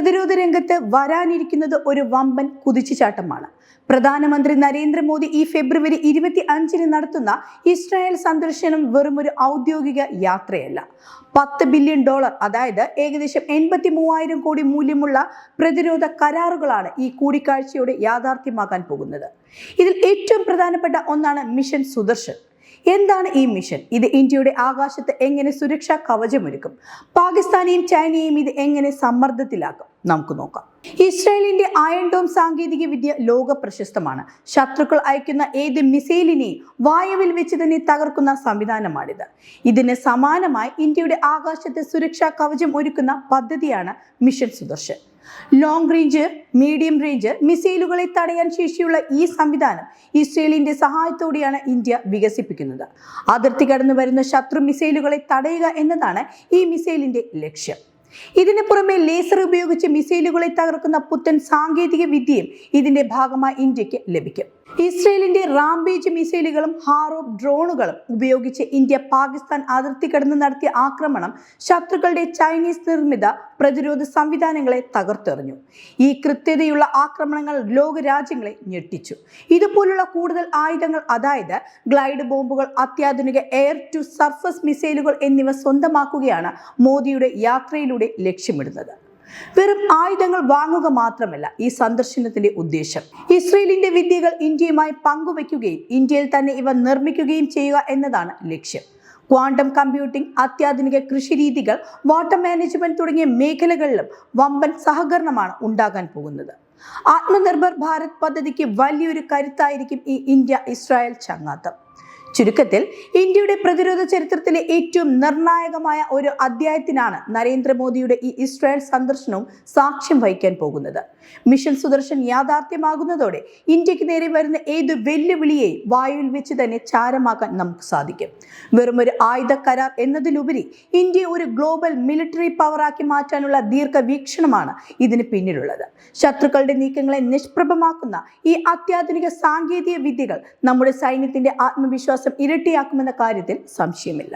പ്രതിരോധ രംഗത്ത് വരാനിരിക്കുന്നത് ഒരു വമ്പൻ കുതിച്ചുചാട്ടമാണ്. പ്രധാനമന്ത്രി നരേന്ദ്രമോദി ഈ ഫെബ്രുവരി 25 നടത്തുന്ന ഇസ്രായേൽ സന്ദർശനം വെറുമൊരു ഔദ്യോഗിക യാത്രയല്ല. $10 ബില്യൺ, അതായത് ഏകദേശം 83,000 കോടി മൂല്യമുള്ള പ്രതിരോധ കരാറുകളാണ് ഈ കൂടിക്കാഴ്ചയോടെ യാഥാർത്ഥ്യമാകാൻ പോകുന്നത്. ഇതിൽ ഏറ്റവും പ്രധാനപ്പെട്ട ഒന്നാണ് മിഷൻ സുദർശൻ. എന്താണ് ഈ മിഷൻ? ഇത് ഇന്ത്യയുടെ ആകാശത്ത് എങ്ങനെ സുരക്ഷാ കവചമൊരുക്കും? പാകിസ്ഥാനെയും ചൈനയെയും ഇത് എങ്ങനെ സമ്മർദ്ദത്തിലാക്കും? നമുക്ക് നോക്കാം. ഇസ്രായേലിന്റെ അയൺ ഡോം സാങ്കേതിക വിദ്യ ലോക പ്രശസ്തമാണ്. ശത്രുക്കൾ അയക്കുന്ന ഏത് മിസൈലിനെയും വായുവിൽ വെച്ച് തന്നെ തകർക്കുന്ന സംവിധാനമാണിത്. ഇതിന് സമാനമായി ഇന്ത്യയുടെ ആകാശത്ത് സുരക്ഷാ കവചം ഒരുക്കുന്ന പദ്ധതിയാണ് mission Sudarshan. Long range, medium range മിസൈലുകളെ തടയാൻ ശേഷിയുള്ള ഈ സംവിധാനം ഇസ്രയേലിന്റെ സഹായത്തോടെയാണ് ഇന്ത്യ വികസിപ്പിക്കുന്നത്. അതിർത്തി കടന്നു വരുന്ന ശത്രു മിസൈലുകളെ തടയുക എന്നതാണ് ഈ മിസൈലിന്റെ ലക്ഷ്യം. ഇതിന് പുറമെ ലേസർ ഉപയോഗിച്ച് മിസൈലുകളെ തകർക്കുന്ന പുത്തൻ സാങ്കേതിക വിദ്യയും ഇതിന്റെ ഭാഗമായി ഇന്ത്യക്ക് ലഭിക്കും. ഇസ്രയേലിന്റെ റാംബേജ് മിസൈലുകളും ഹാറോപ്പ് ഡ്രോണുകളും ഉപയോഗിച്ച് ഇന്ത്യ പാകിസ്ഥാൻ അതിർത്തി കടന്ന് നടത്തിയ ആക്രമണം ശത്രുക്കളുടെ ചൈനീസ് നിർമ്മിത പ്രതിരോധ സംവിധാനങ്ങളെ തകർത്തെറിഞ്ഞു. ഈ കൃത്യതയുള്ള ആക്രമണങ്ങൾ ലോകരാജ്യങ്ങളെ ഞെട്ടിച്ചു. ഇതുപോലുള്ള കൂടുതൽ ആയുധങ്ങൾ, അതായത് ഗ്ലൈഡ് ബോംബുകൾ, അത്യാധുനിക എയർ ടു സർഫസ് മിസൈലുകൾ എന്നിവ സ്വന്തമാക്കുകയാണ് മോദിയുടെ യാത്രയിലൂടെ ലക്ഷ്യമിടുന്നത്. വെറും ആയുധങ്ങൾ വാങ്ങുക മാത്രമല്ല ഈ സന്ദർശനത്തിന്റെ ഉദ്ദേശം. ഇസ്രയേലിന്റെ വിദ്യകൾ ഇന്ത്യയുമായി പങ്കുവയ്ക്കുകയും ഇന്ത്യയിൽ തന്നെ ഇവ നിർമ്മിക്കുകയും ചെയ്യുക എന്നതാണ് ലക്ഷ്യം. ക്വാണ്ടം കമ്പ്യൂട്ടിംഗ്, അത്യാധുനിക കൃഷിരീതികൾ, വാട്ടർ മാനേജ്മെന്റ് തുടങ്ങിയ മേഖലകളിലും വമ്പൻ സഹകരണമാണ് ഉണ്ടാകാൻ പോകുന്നത്. ആത്മനിർഭർ ഭാരത് പദ്ധതിക്ക് വലിയൊരു കരുത്തായിരിക്കും ഈ ഇന്ത്യ ഇസ്രായേൽ ചങ്ങാത്തം. ചുരുക്കത്തിൽ, ഇന്ത്യയുടെ പ്രതിരോധ ചരിത്രത്തിലെ ഏറ്റവും നിർണായകമായ ഒരു അധ്യായത്തിനാണ് നരേന്ദ്രമോദിയുടെ ഈ ഇസ്രായേൽ സന്ദർശനവും സാക്ഷ്യം വഹിക്കാൻ പോകുന്നത്. മിഷൻ സുദർശൻ യാഥാർത്ഥ്യമാകുന്നതോടെ ഇന്ത്യക്ക് നേരെ വരുന്ന ഏത് വെല്ലുവിളിയെയും വായുവിൽ വെച്ച് തന്നെ ചാരമാക്കാൻ നമുക്ക് സാധിക്കും. വെറുമൊരു ആയുധ കരാർ എന്നതിലുപരി ഇന്ത്യയെ ഒരു ഗ്ലോബൽ മിലിറ്ററി പവറാക്കി മാറ്റാനുള്ള ദീർഘവീക്ഷണമാണ് ഇതിന് പിന്നിലുള്ളത്. ശത്രുക്കളുടെ നീക്കങ്ങളെ നിഷ്പ്രഭമാക്കുന്ന ഈ അത്യാധുനിക സാങ്കേതിക വിദ്യകൾ നമ്മുടെ സൈന്യത്തിന്റെ ആത്മവിശ്വാസം ഇരട്ടിയാക്കുമെന്ന കാര്യത്തിൽ സംശയമില്ല.